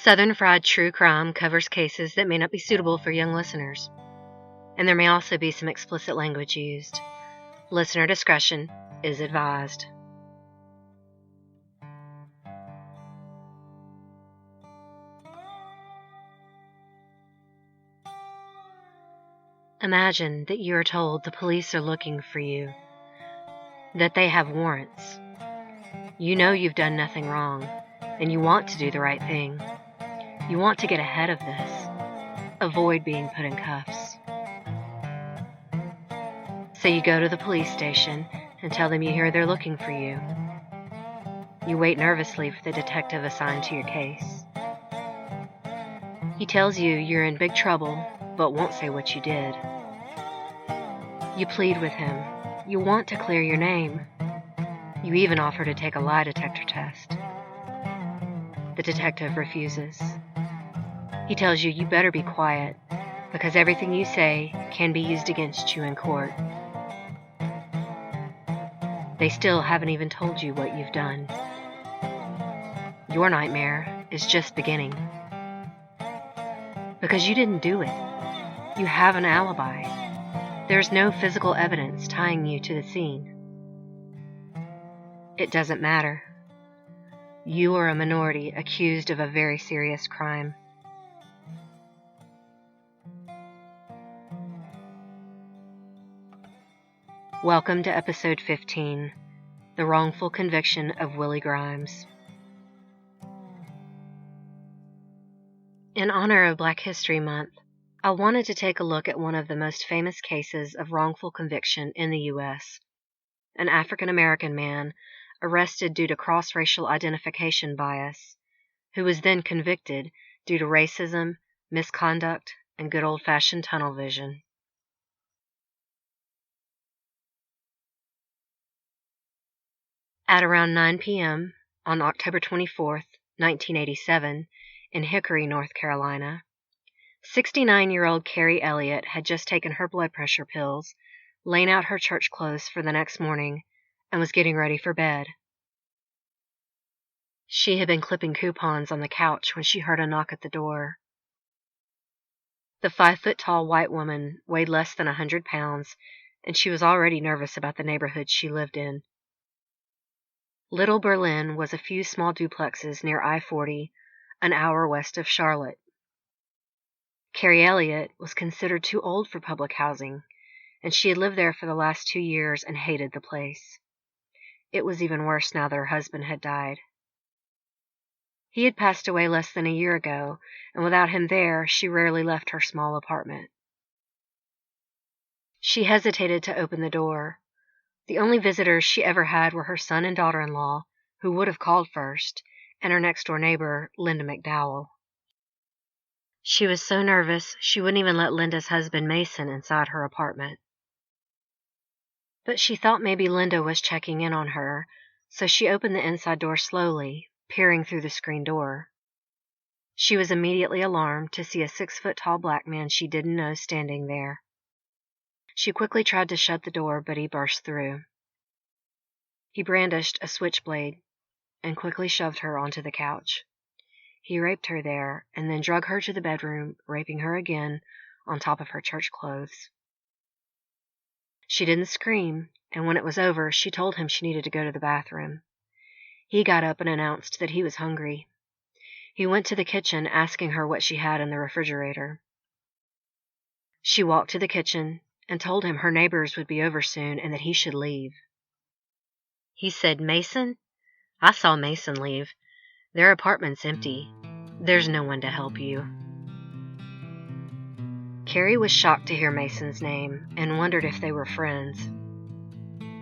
Southern Fried True Crime covers cases that may not be suitable for young listeners, and there may also be some explicit language used. Listener discretion is advised. Imagine that you are told the police are looking for you, that they have warrants. You know you've done nothing wrong, and you want to do the right thing. You want to get ahead of this, avoid being put in cuffs. So you go to the police station and tell them you hear they're looking for you. You wait nervously for the detective assigned to your case. He tells you you're in big trouble, but won't say what you did. You plead with him. You want to clear your name. You even offer to take a lie detector test. The detective refuses. He tells you you better be quiet, because everything you say can be used against you in court. They still haven't even told you what you've done. Your nightmare is just beginning. Because you didn't do it. You have an alibi. There's no physical evidence tying you to the scene. It doesn't matter. You are a minority accused of a very serious crime. Welcome to episode 15, The Wrongful Conviction of Willie Grimes. In honor of Black History Month, I wanted to take a look at one of the most famous cases of wrongful conviction in the U.S. An African-American man arrested due to cross-racial identification bias, who was then convicted due to racism, misconduct, and good old-fashioned tunnel vision. At around 9 p.m. on October 24, 1987, in Hickory, North Carolina, 69-year-old Carrie Elliott had just taken her blood pressure pills, laid out her church clothes for the next morning, and was getting ready for bed. She had been clipping coupons on the couch when she heard a knock at the door. The 5-foot-tall white woman weighed less than 100 pounds, and she was already nervous about the neighborhood she lived in. Little Berlin was a few small duplexes near I-40, an hour west of Charlotte. Carrie Elliott was considered too old for public housing, and she had lived there for the last 2 years and hated the place. It was even worse now that her husband had died. He had passed away less than a year ago, and without him there, she rarely left her small apartment. She hesitated to open the door. The only visitors she ever had were her son and daughter-in-law, who would have called first, and her next-door neighbor, Linda McDowell. She was so nervous she wouldn't even let Linda's husband Mason inside her apartment. But she thought maybe Linda was checking in on her, so she opened the inside door slowly, peering through the screen door. She was immediately alarmed to see a 6-foot-tall black man she didn't know standing there. She quickly tried to shut the door, but he burst through. He brandished a switchblade and quickly shoved her onto the couch. He raped her there and then drug her to the bedroom, raping her again on top of her church clothes. She didn't scream, and when it was over, she told him she needed to go to the bathroom. He got up and announced that he was hungry. He went to the kitchen, asking her what she had in the refrigerator. She walked to the kitchen and told him her neighbors would be over soon and that he should leave. He said, "Mason? I saw Mason leave. Their apartment's empty. There's no one to help you." Carrie was shocked to hear Mason's name and wondered if they were friends.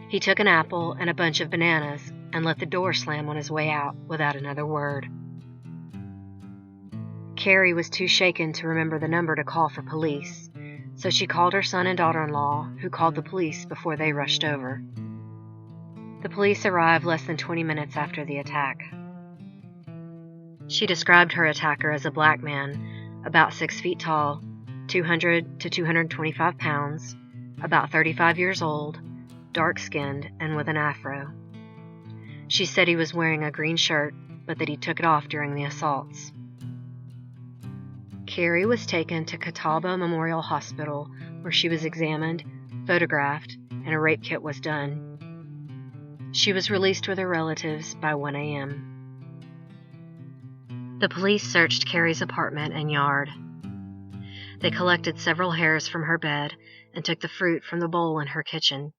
He took an apple and a bunch of bananas and let the door slam on his way out without another word. Carrie was too shaken to remember the number to call for police, so she called her son and daughter-in-law, who called the police before they rushed over. The police arrived less than 20 minutes after the attack. She described her attacker as a black man, about 6 feet tall, 200 to 225 pounds, about 35 years old, dark-skinned, and with an afro. She said he was wearing a green shirt, but that he took it off during the assaults. Carrie was taken to Catawba Memorial Hospital, where she was examined, photographed, and a rape kit was done. She was released with her relatives by 1 a.m. The police searched Carrie's apartment and yard. They collected several hairs from her bed and took the fruit from the bowl in her kitchen.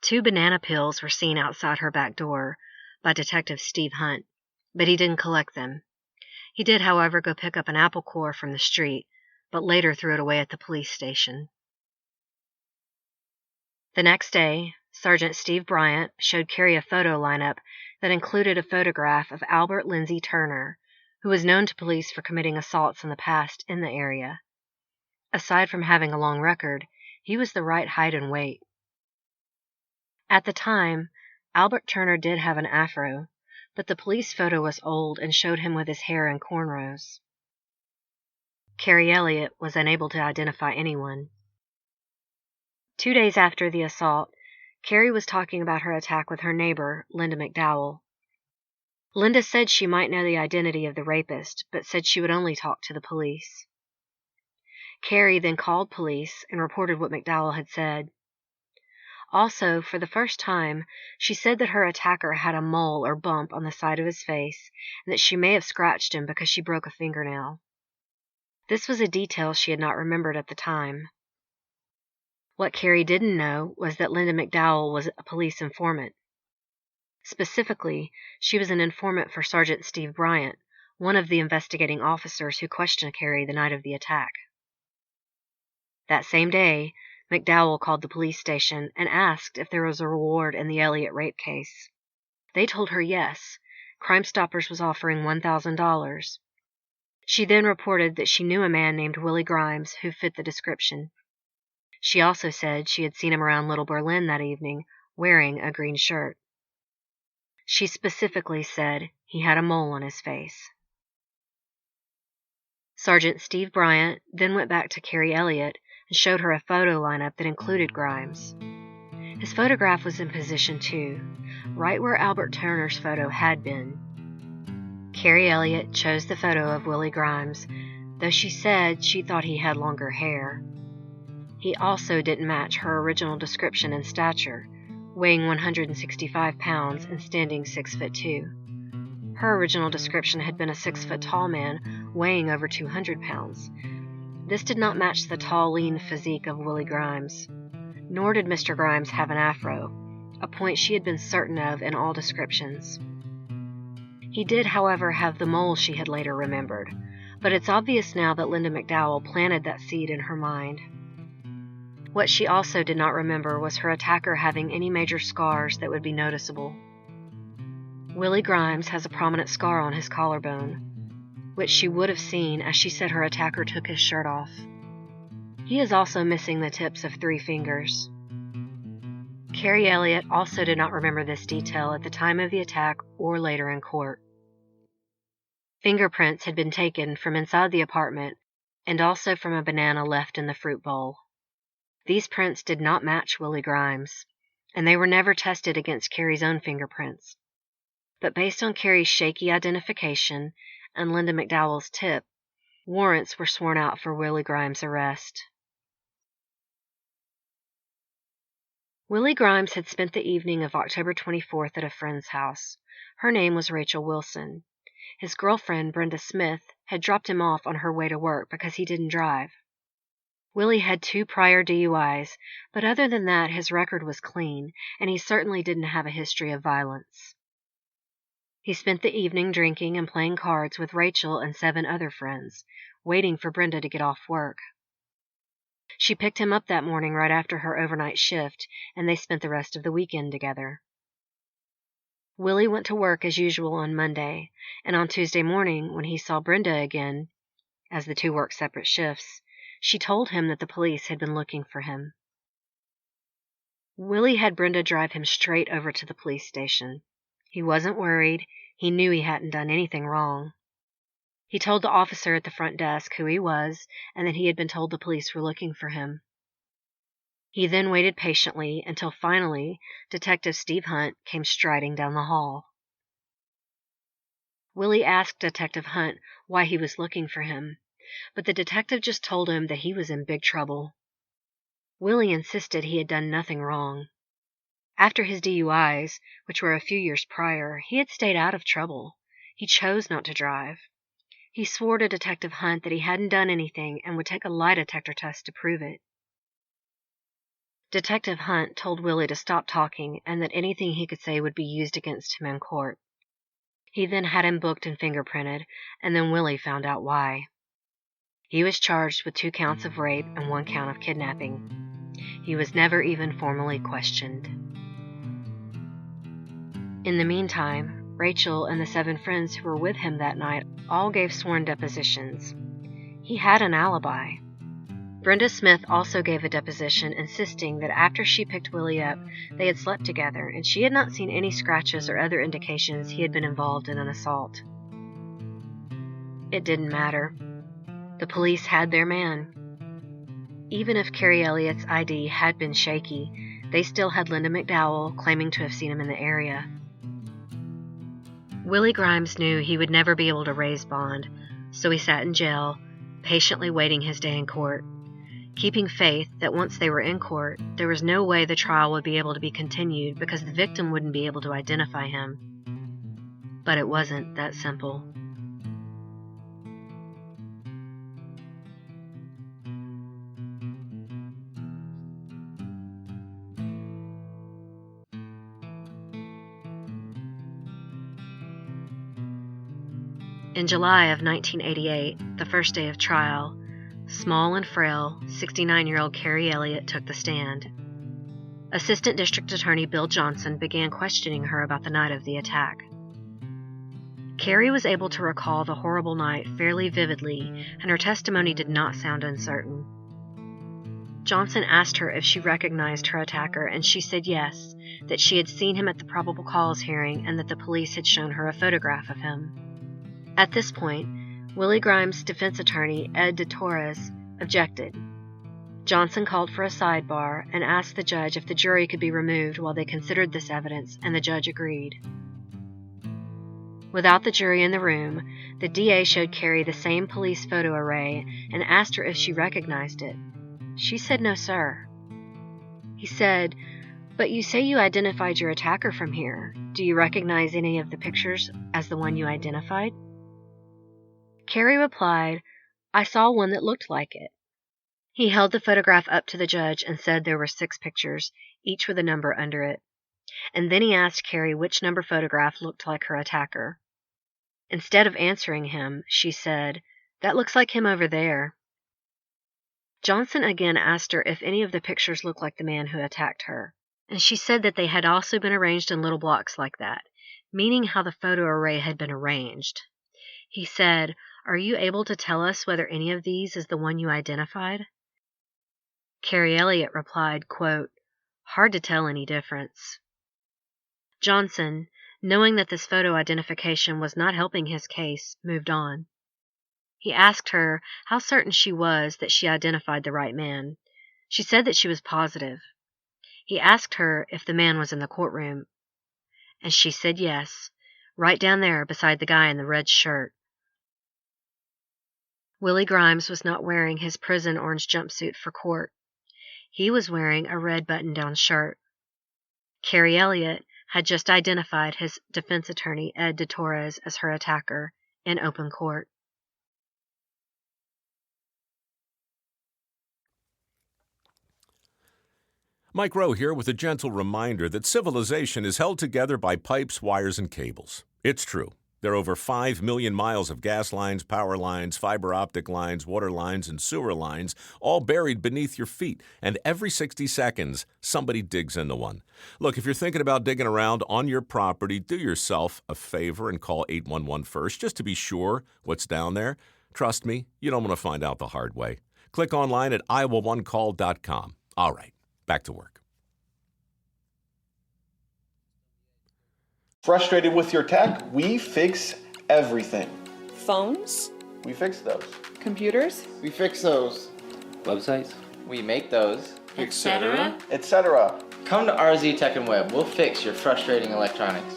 2 banana peels were seen outside her back door by Detective Steve Hunt, but he didn't collect them. He did, however, go pick up an apple core from the street, but later threw it away at the police station. The next day, Sergeant Steve Bryant showed Carrie a photo lineup that included a photograph of Albert Lindsay Turner, who was known to police for committing assaults in the past in the area. Aside from having a long record, he was the right height and weight. At the time, Albert Turner did have an afro, but the police photo was old and showed him with his hair in cornrows. Carrie Elliott was unable to identify anyone. 2 days after the assault, Carrie was talking about her attack with her neighbor, Linda McDowell. Linda said she might know the identity of the rapist, but said she would only talk to the police. Carrie then called police and reported what McDowell had said. Also, for the first time, she said that her attacker had a mole or bump on the side of his face, and that she may have scratched him because she broke a fingernail. This was a detail she had not remembered at the time. What Carrie didn't know was that Linda McDowell was a police informant. Specifically, she was an informant for Sergeant Steve Bryant, one of the investigating officers who questioned Carrie the night of the attack. That same day, McDowell called the police station and asked if there was a reward in the Elliott rape case. They told her yes. Crime Stoppers was offering $1,000. She then reported that she knew a man named Willie Grimes who fit the description. She also said she had seen him around Little Berlin that evening, wearing a green shirt. She specifically said he had a mole on his face. Sergeant Steve Bryant then went back to Carrie Elliott and showed her a photo lineup that included Grimes. His photograph was in position 2, right where Albert Turner's photo had been. Carrie Elliott chose the photo of Willie Grimes, though she said she thought he had longer hair. He also didn't match her original description and stature, weighing 165 pounds and standing 6'2". Her original description had been a 6-foot-tall man weighing over 200 pounds. This did not match the tall, lean physique of Willie Grimes. Nor did Mr. Grimes have an afro, a point she had been certain of in all descriptions. He did, however, have the mole she had later remembered, but it's obvious now that Linda McDowell planted that seed in her mind. What she also did not remember was her attacker having any major scars that would be noticeable. Willie Grimes has a prominent scar on his collarbone, which she would have seen as she said her attacker took his shirt off. He is also missing the tips of 3 fingers. Carrie Elliott also did not remember this detail at the time of the attack or later in court. Fingerprints had been taken from inside the apartment and also from a banana left in the fruit bowl. These prints did not match Willie Grimes, and they were never tested against Carrie's own fingerprints. But based on Carrie's shaky identification and Linda McDowell's tip, warrants were sworn out for Willie Grimes' arrest. Willie Grimes had spent the evening of October 24th at a friend's house. Her name was Rachel Wilson. His girlfriend, Brenda Smith, had dropped him off on her way to work because he didn't drive. Willie had 2 prior DUIs, but other than that, his record was clean, and he certainly didn't have a history of violence. He spent the evening drinking and playing cards with Rachel and 7 other friends, waiting for Brenda to get off work. She picked him up that morning right after her overnight shift, and they spent the rest of the weekend together. Willie went to work as usual on Monday, and on Tuesday morning, when he saw Brenda again, as the 2 worked separate shifts, she told him that the police had been looking for him. Willie had Brenda drive him straight over to the police station. He wasn't worried. He knew he hadn't done anything wrong. He told the officer at the front desk who he was and that he had been told the police were looking for him. He then waited patiently until finally Detective Steve Hunt came striding down the hall. Willie asked Detective Hunt why he was looking for him, but the detective just told him that he was in big trouble. Willie insisted he had done nothing wrong. After his DUIs, which were a few years prior, he had stayed out of trouble. He chose not to drive. He swore to Detective Hunt that he hadn't done anything and would take a lie detector test to prove it. Detective Hunt told Willie to stop talking and that anything he could say would be used against him in court. He then had him booked and fingerprinted, and then Willie found out why. He was charged with 2 counts of rape and 1 count of kidnapping. He was never even formally questioned. In the meantime, Rachel and the 7 friends who were with him that night all gave sworn depositions. He had an alibi. Brenda Smith also gave a deposition insisting that after she picked Willie up, they had slept together and she had not seen any scratches or other indications he had been involved in an assault. It didn't matter. The police had their man. Even if Carrie Elliott's ID had been shaky, they still had Linda McDowell claiming to have seen him in the area. Willie Grimes knew he would never be able to raise bond, so he sat in jail, patiently waiting his day in court, keeping faith that once they were in court, there was no way the trial would be able to be continued because the victim wouldn't be able to identify him. But it wasn't that simple. In July of 1988, the first day of trial, small and frail, 69-year-old Carrie Elliott took the stand. Assistant District Attorney Bill Johnson began questioning her about the night of the attack. Carrie was able to recall the horrible night fairly vividly, and her testimony did not sound uncertain. Johnson asked her if she recognized her attacker, and she said yes, that she had seen him at the probable cause hearing and that the police had shown her a photograph of him. At this point, Willie Grimes' defense attorney, Ed DeTorres, objected. Johnson called for a sidebar and asked the judge if the jury could be removed while they considered this evidence, and the judge agreed. Without the jury in the room, the DA showed Carrie the same police photo array and asked her if she recognized it. She said no, sir. He said, "But you say you identified your attacker from here. Do you recognize any of the pictures as the one you identified?" Carrie replied, "I saw one that looked like it." He held the photograph up to the judge and said there were 6 pictures, each with a number under it. And then he asked Carrie which number photograph looked like her attacker. Instead of answering him, she said, "That looks like him over there." Johnson again asked her if any of the pictures looked like the man who attacked her, and she said that they had also been arranged in little blocks like that, meaning how the photo array had been arranged. He said, "Are you able to tell us whether any of these is the one you identified?" Carrie Elliott replied, quote, "Hard to tell any difference." Johnson, knowing that this photo identification was not helping his case, moved on. He asked her how certain she was that she identified the right man. She said that she was positive. He asked her if the man was in the courtroom, and she said yes, right down there beside the guy in the red shirt. Willie Grimes was not wearing his prison orange jumpsuit for court. He was wearing a red button-down shirt. Carrie Elliott had just identified his defense attorney, Ed DeTorres, as her attacker in open court. Mike Rowe here with a gentle reminder that civilization is held together by pipes, wires, and cables. It's true. There are over 5 million miles of gas lines, power lines, fiber optic lines, water lines, and sewer lines, all buried beneath your feet. And every 60 seconds, somebody digs into one. Look, if you're thinking about digging around on your property, do yourself a favor and call 811 first, just to be sure what's down there. Trust me, you don't want to find out the hard way. Click online at iowaonecall.com. All right, back to work. Frustrated with your tech? We fix everything. Phones? We fix those. Computers? We fix those. Websites? We make those. Etc. Etc. Come to RZ Tech and Web. We'll fix your frustrating electronics.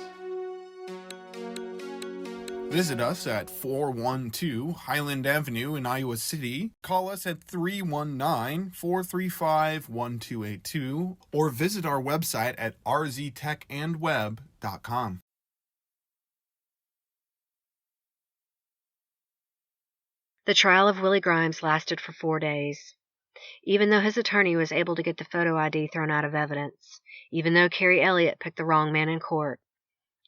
Visit us at 412 Highland Avenue in Iowa City. Call us at 319-435-1282 or visit our website at rztechandweb.com. The trial of Willie Grimes lasted for 4 days. Even though his attorney was able to get the photo ID thrown out of evidence, even though Carrie Elliott picked the wrong man in court,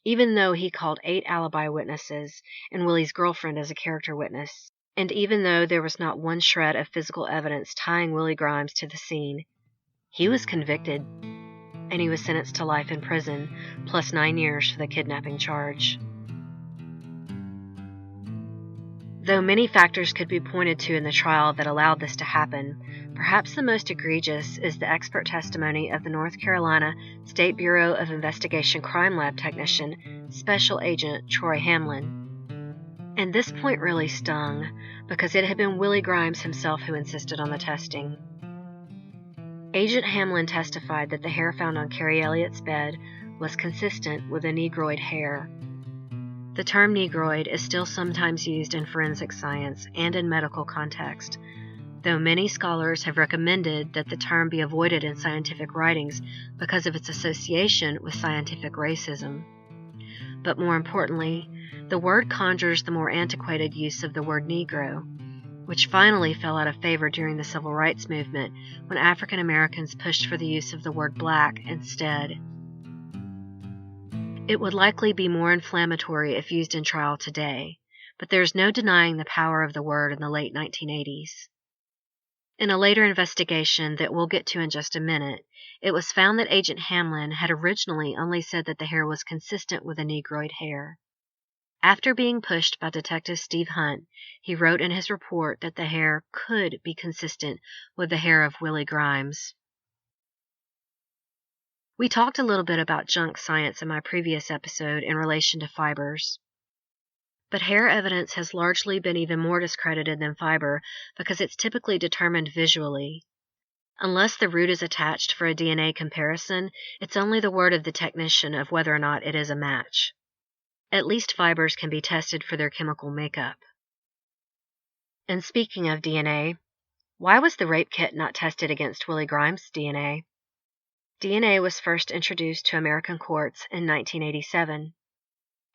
even though he called 8 alibi witnesses and Willie's girlfriend as a character witness, and even though there was not one shred of physical evidence tying Willie Grimes to the scene, he was convicted, and he was sentenced to life in prison, plus 9 years for the kidnapping charge. Though many factors could be pointed to in the trial that allowed this to happen, perhaps the most egregious is the expert testimony of the North Carolina State Bureau of Investigation Crime Lab technician, Special Agent Troy Hamlin. And this point really stung, because it had been Willie Grimes himself who insisted on the testing. Agent Hamlin testified that the hair found on Carrie Elliott's bed was consistent with a negroid hair. The term negroid is still sometimes used in forensic science and in medical context, though many scholars have recommended that the term be avoided in scientific writings because of its association with scientific racism. But more importantly, the word conjures the more antiquated use of the word Negro, which finally fell out of favor during the Civil Rights Movement when African Americans pushed for the use of the word black instead. It would likely be more inflammatory if used in trial today, but there's no denying the power of the word in the late 1980s. In a later investigation that we'll get to in just a minute, it was found that Agent Hamlin had originally only said that the hair was consistent with a negroid hair. After being pushed by Detective Steve Hunt, he wrote in his report that the hair could be consistent with the hair of Willie Grimes. We talked a little bit about junk science in my previous episode in relation to fibers. But hair evidence has largely been even more discredited than fiber because it's typically determined visually. Unless the root is attached for a DNA comparison, it's only the word of the technician of whether or not it is a match. At least fibers can be tested for their chemical makeup. And speaking of DNA, why was the rape kit not tested against Willie Grimes' DNA? DNA was first introduced to American courts in 1987.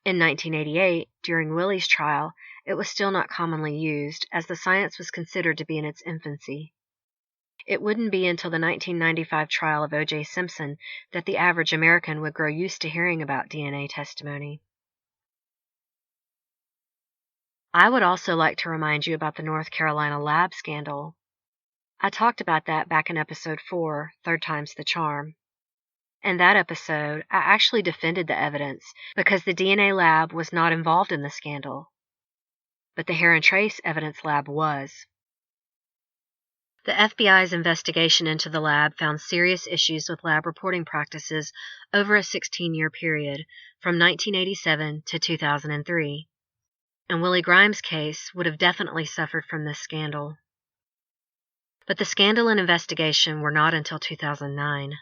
In 1988, during Willie's trial, it was still not commonly used, as the science was considered to be in its infancy. It wouldn't be until the 1995 trial of O.J. Simpson that the average American would grow used to hearing about DNA testimony. I would also like to remind you about the North Carolina lab scandal. I talked about that back in episode 4, Third Time's the Charm. In that episode, I actually defended the evidence because the DNA lab was not involved in the scandal. But the hair and trace evidence lab was. The FBI's investigation into the lab found serious issues with lab reporting practices over a 16-year period, from 1987 to 2003. And Willie Grimes' case would have definitely suffered from this scandal. But the scandal and investigation were not until 2009.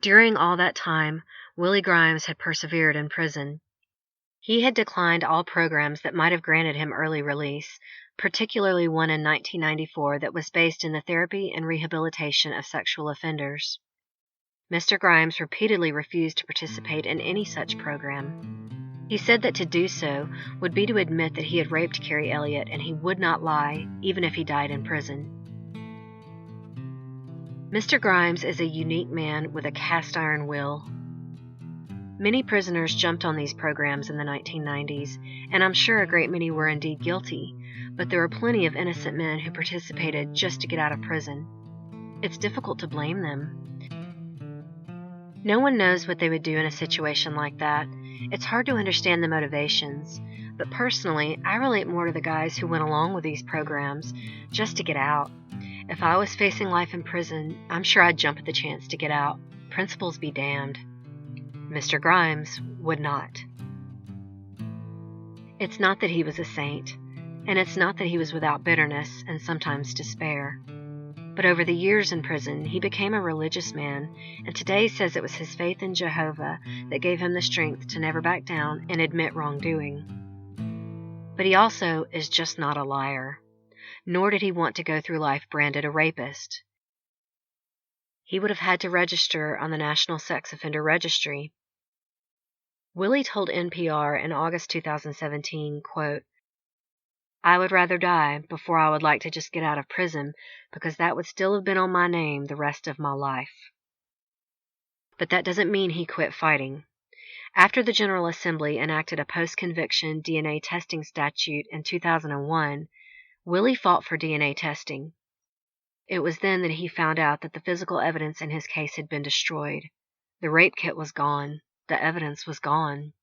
During all that time, Willie Grimes had persevered in prison. He had declined all programs that might have granted him early release, particularly one in 1994 that was based in the therapy and rehabilitation of sexual offenders. Mr. Grimes repeatedly refused to participate in any such program. He said that to do so would be to admit that he had raped Carrie Elliott, and he would not lie, even if he died in prison. Mr. Grimes is a unique man with a cast-iron will. Many prisoners jumped on these programs in the 1990s, and I'm sure a great many were indeed guilty, but there were plenty of innocent men who participated just to get out of prison. It's difficult to blame them. No one knows what they would do in a situation like that. It's hard to understand the motivations, but personally, I relate more to the guys who went along with these programs just to get out. If I was facing life in prison, I'm sure I'd jump at the chance to get out. Principles be damned. Mr. Grimes would not. It's not that he was a saint, and it's not that he was without bitterness and sometimes despair. But over the years in prison, he became a religious man, and today says it was his faith in Jehovah that gave him the strength to never back down and admit wrongdoing. But he also is just not a liar, nor did he want to go through life branded a rapist. He would have had to register on the National Sex Offender Registry. Willie told NPR in August 2017, quote, "I would rather die before I would like to just get out of prison because that would still have been on my name the rest of my life." But that doesn't mean he quit fighting. After the General Assembly enacted a post-conviction DNA testing statute in 2001, Willie fought for DNA testing. It was then that he found out that the physical evidence in his case had been destroyed. The rape kit was gone. The evidence was gone.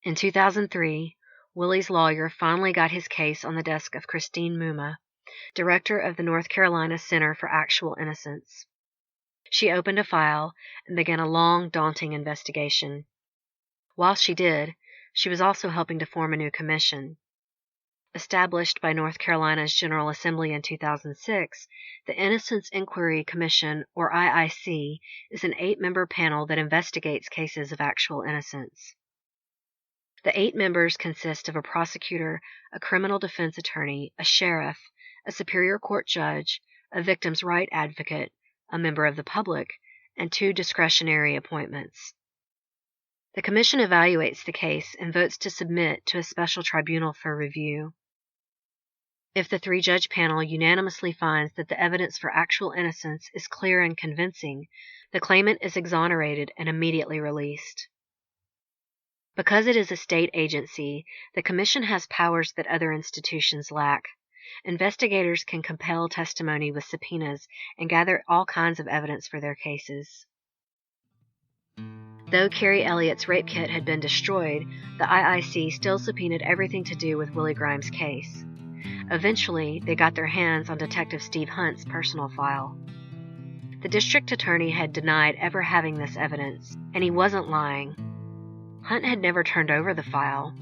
In 2003, Willie's lawyer finally got his case on the desk of Christine Muma, director of the North Carolina Center for Actual Innocence. She opened a file and began a long, daunting investigation. While she did, she was also helping to form a new commission. Established by North Carolina's General Assembly in 2006, the Innocence Inquiry Commission, or IIC, is an 8-member panel that investigates cases of actual innocence. The 8 members consist of a prosecutor, a criminal defense attorney, a sheriff, a superior court judge, a victim's right advocate, a member of the public, and 2 discretionary appointments. The commission evaluates the case and votes to submit to a special tribunal for review. If the 3-judge panel unanimously finds that the evidence for actual innocence is clear and convincing, the claimant is exonerated and immediately released. Because it is a state agency, the commission has powers that other institutions lack. Investigators can compel testimony with subpoenas and gather all kinds of evidence for their cases. Though Carrie Elliott's rape kit had been destroyed, the IIC still subpoenaed everything to do with Willie Grimes' case. Eventually, they got their hands on Detective Steve Hunt's personal file. The district attorney had denied ever having this evidence, and he wasn't lying. Hunt had never turned over the file.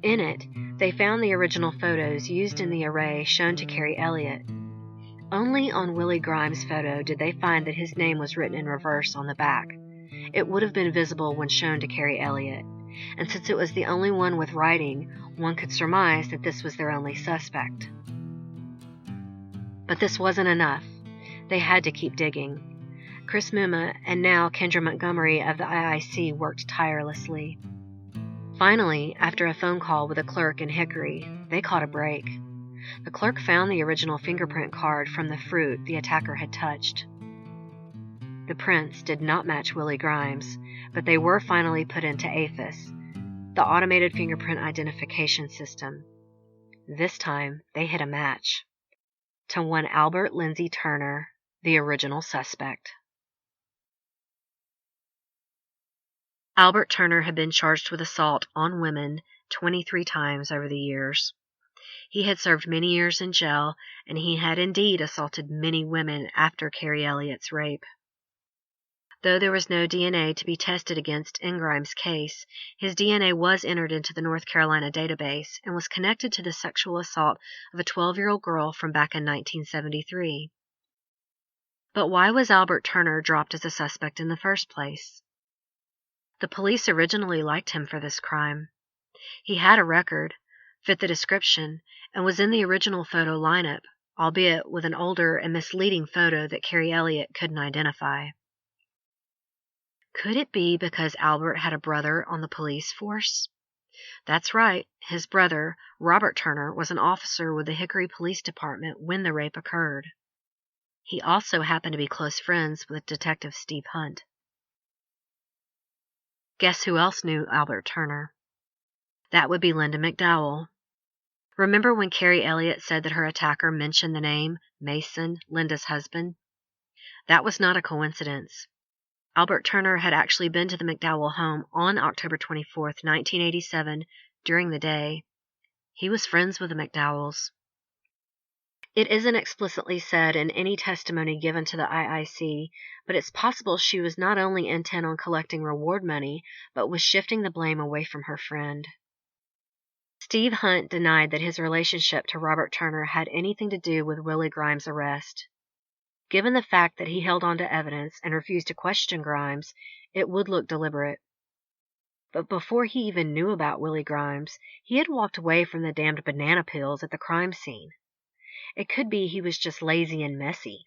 In it, they found the original photos used in the array shown to Carrie Elliott. Only on Willie Grimes' photo did they find that his name was written in reverse on the back. It would have been visible when shown to Carrie Elliott, and since it was the only one with writing, one could surmise that this was their only suspect. But this wasn't enough. They had to keep digging. Chris Muma and now Kendra Montgomery of the IIC worked tirelessly. Finally, after a phone call with a clerk in Hickory, they caught a break. The clerk found the original fingerprint card from the fruit the attacker had touched. The prints did not match Willie Grimes, but they were finally put into AFIS, the Automated Fingerprint Identification System. This time, they hit a match to one Albert Lindsay Turner, the original suspect. Albert Turner had been charged with assault on women 23 times over the years. He had served many years in jail, and he had indeed assaulted many women after Carrie Elliott's rape. Though there was no DNA to be tested against in Grimes' case, his DNA was entered into the North Carolina database and was connected to the sexual assault of a 12-year-old girl from back in 1973. But why was Albert Turner dropped as a suspect in the first place? The police originally liked him for this crime. He had a record, fit the description, and was in the original photo lineup, albeit with an older and misleading photo that Carrie Elliott couldn't identify. Could it be because Albert had a brother on the police force? That's right, his brother, Robert Turner, was an officer with the Hickory Police Department when the rape occurred. He also happened to be close friends with Detective Steve Hunt. Guess who else knew Albert Turner? That would be Linda McDowell. Remember when Carrie Elliott said that her attacker mentioned the name Mason, Linda's husband? That was not a coincidence. Albert Turner had actually been to the McDowell home on October 24, 1987, during the day. He was friends with the McDowells. It isn't explicitly said in any testimony given to the IIC, but it's possible she was not only intent on collecting reward money, but was shifting the blame away from her friend. Steve Hunt denied that his relationship to Robert Turner had anything to do with Willie Grimes' arrest. Given the fact that he held on to evidence and refused to question Grimes, it would look deliberate. But before he even knew about Willie Grimes, he had walked away from the damned banana peels at the crime scene. It could be he was just lazy and messy.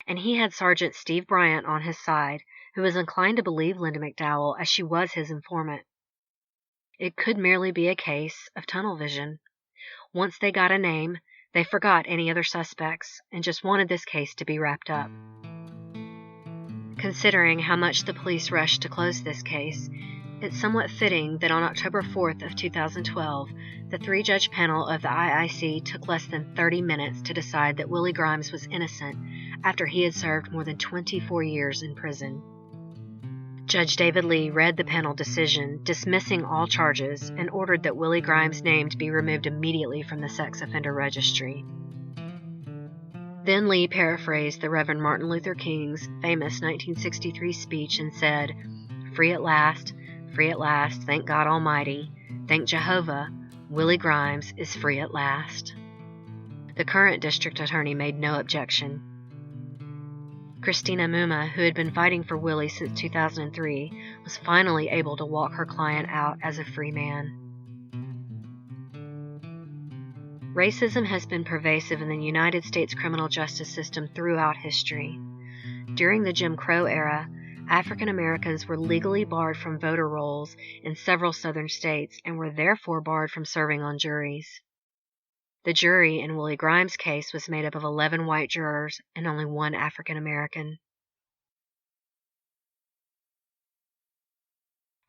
And he had Sergeant Steve Bryant on his side, who was inclined to believe Linda McDowell as she was his informant. It could merely be a case of tunnel vision. Once they got a name, they forgot any other suspects and just wanted this case to be wrapped up. Considering how much the police rushed to close this case, it's somewhat fitting that on October 4th of 2012, the three-judge panel of the IIC took less than 30 minutes to decide that Willie Grimes was innocent after he had served more than 24 years in prison. Judge David Lee read the panel decision, dismissing all charges, and ordered that Willie Grimes' name to be removed immediately from the sex offender registry. Then Lee paraphrased the Reverend Martin Luther King's famous 1963 speech and said, free at last, thank God Almighty, thank Jehovah, Willie Grimes is free at last." The current district attorney made no objection. Christina Muma, who had been fighting for Willie since 2003, was finally able to walk her client out as a free man. Racism has been pervasive in the United States criminal justice system throughout history. During the Jim Crow era, African Americans were legally barred from voter rolls in several southern states and were therefore barred from serving on juries. The jury in Willie Grimes' case was made up of 11 white jurors and only 1 African American.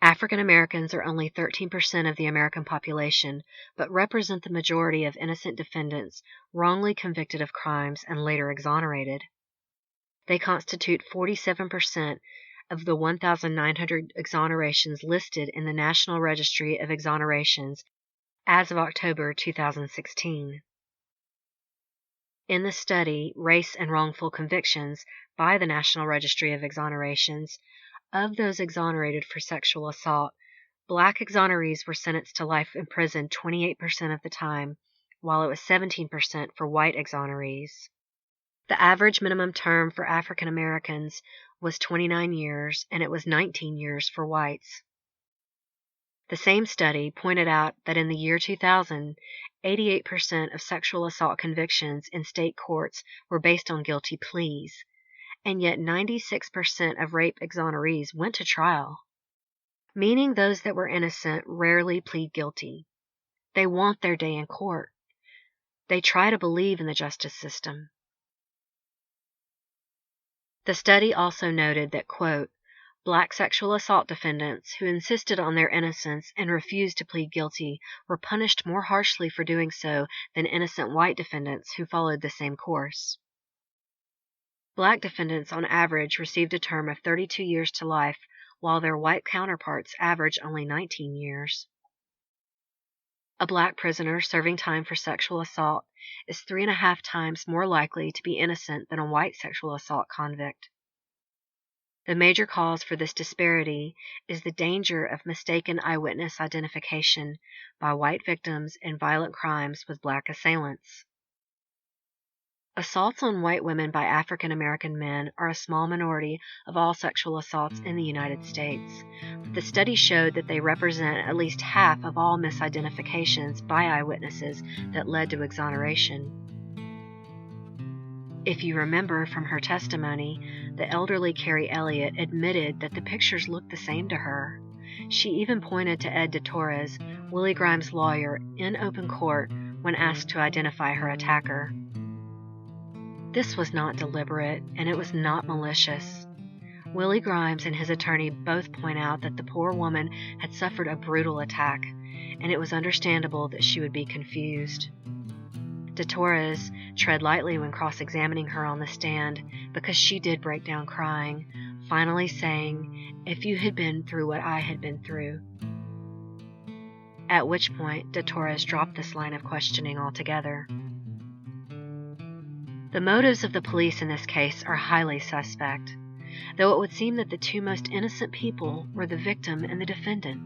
African Americans are only 13% of the American population, but represent the majority of innocent defendants wrongly convicted of crimes and later exonerated. They constitute 47% of the 1,900 exonerations listed in the National Registry of Exonerations as of October 2016. In the study, Race and Wrongful Convictions by the National Registry of Exonerations, of those exonerated for sexual assault, Black exonerees were sentenced to life in prison 28% of the time, while it was 17% for white exonerees. The average minimum term for African Americans was 29 years, and it was 19 years for whites. The same study pointed out that in the year 2000, 88% of sexual assault convictions in state courts were based on guilty pleas, and yet 96% of rape exonerees went to trial, meaning those that were innocent rarely plead guilty. They want their day in court. They try to believe in the justice system. The study also noted that, quote, Black sexual assault defendants who insisted on their innocence and refused to plead guilty were punished more harshly for doing so than innocent white defendants who followed the same course. Black defendants on average received a term of 32 years to life, while their white counterparts averaged only 19 years. A Black prisoner serving time for sexual assault is 3.5 times more likely to be innocent than a white sexual assault convict. The major cause for this disparity is the danger of mistaken eyewitness identification by white victims in violent crimes with Black assailants. Assaults on white women by African American men are a small minority of all sexual assaults in the United States, but the study showed that they represent at least half of all misidentifications by eyewitnesses that led to exoneration. If you remember from her testimony, the elderly Carrie Elliott admitted that the pictures looked the same to her. She even pointed to Ed DeTorres, Willie Grimes' lawyer, in open court when asked to identify her attacker. This was not deliberate, and it was not malicious. Willie Grimes and his attorney both point out that the poor woman had suffered a brutal attack, and it was understandable that she would be confused. DeTorres tread lightly when cross-examining her on the stand because she did break down crying, finally saying, "If you had been through what I had been through." At which point, DeTorres dropped this line of questioning altogether. The motives of the police in this case are highly suspect, though it would seem that the two most innocent people were the victim and the defendant.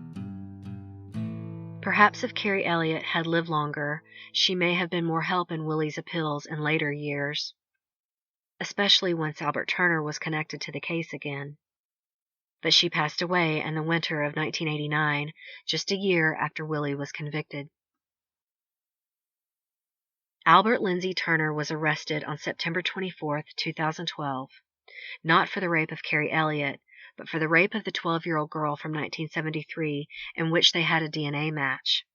Perhaps if Carrie Elliott had lived longer, she may have been more help in Willie's appeals in later years, especially once Albert Turner was connected to the case again. But she passed away in the winter of 1989, just a year after Willie was convicted. Albert Lindsay Turner was arrested on September 24, 2012, not for the rape of Carrie Elliott, but for the rape of the 12-year-old girl from 1973, in which they had a DNA match.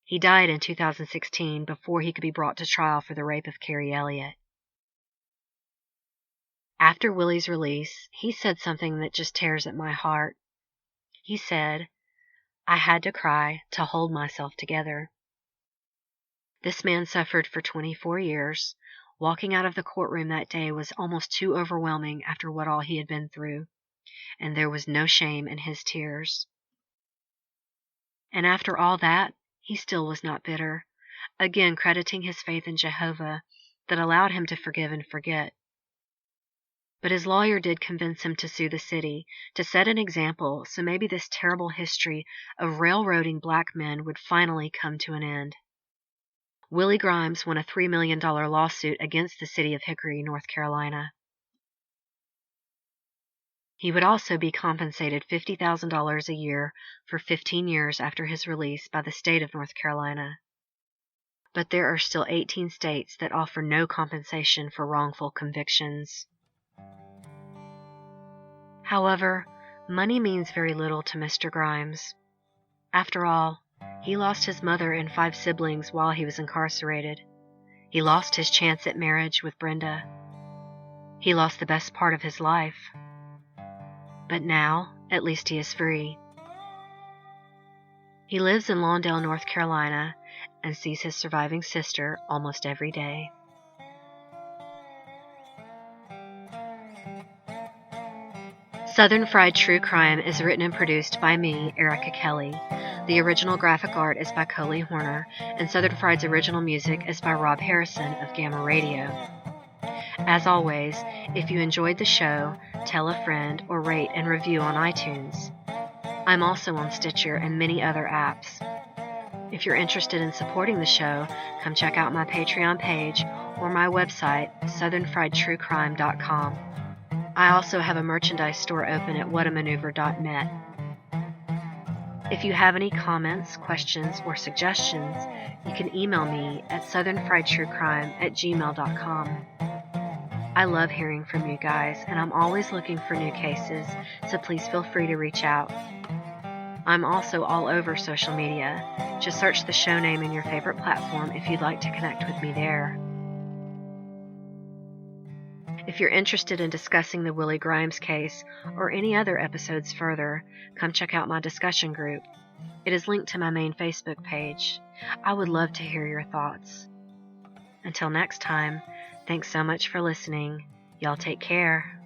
He died in 2016 before he could be brought to trial for the rape of Carrie Elliott. After Willie's release, he said something that just tears at my heart. He said, "I had to cry to hold myself together." This man suffered for 24 years. Walking out of the courtroom that day was almost too overwhelming after what all he had been through, and there was no shame in his tears. And after all that, he still was not bitter, again crediting his faith in Jehovah that allowed him to forgive and forget. But his lawyer did convince him to sue the city, to set an example, so maybe this terrible history of railroading black men would finally come to an end. Willie Grimes won a $3 million lawsuit against the city of Hickory, North Carolina. He would also be compensated $50,000 a year for 15 years after his release by the state of North Carolina. But there are still 18 states that offer no compensation for wrongful convictions. However, money means very little to Mr. Grimes. After all, he lost his mother and 5 siblings while he was incarcerated. He lost his chance at marriage with Brenda. He lost the best part of his life. But now, at least he is free. He lives in Lawndale, North Carolina, and sees his surviving sister almost every day. Southern Fried True Crime is written and produced by me, Erica Kelley. The original graphic art is by Coley Horner, and Southern Fried's original music is by Rob Harrison of Gamma Radio. As always, if you enjoyed the show, tell a friend or rate and review on iTunes. I'm also on Stitcher and many other apps. If you're interested in supporting the show, come check out my Patreon page or my website, southernfriedtruecrime.com. I also have a merchandise store open at whatamaneuver.net. If you have any comments, questions, or suggestions, you can email me at southernfriedtruecrime@gmail.com. I love hearing from you guys, and I'm always looking for new cases, so please feel free to reach out. I'm also all over social media. Just search the show name in your favorite platform if you'd like to connect with me there. If you're interested in discussing the Willie Grimes case or any other episodes further, come check out my discussion group. It is linked to my main Facebook page. I would love to hear your thoughts. Until next time, thanks so much for listening. Y'all take care.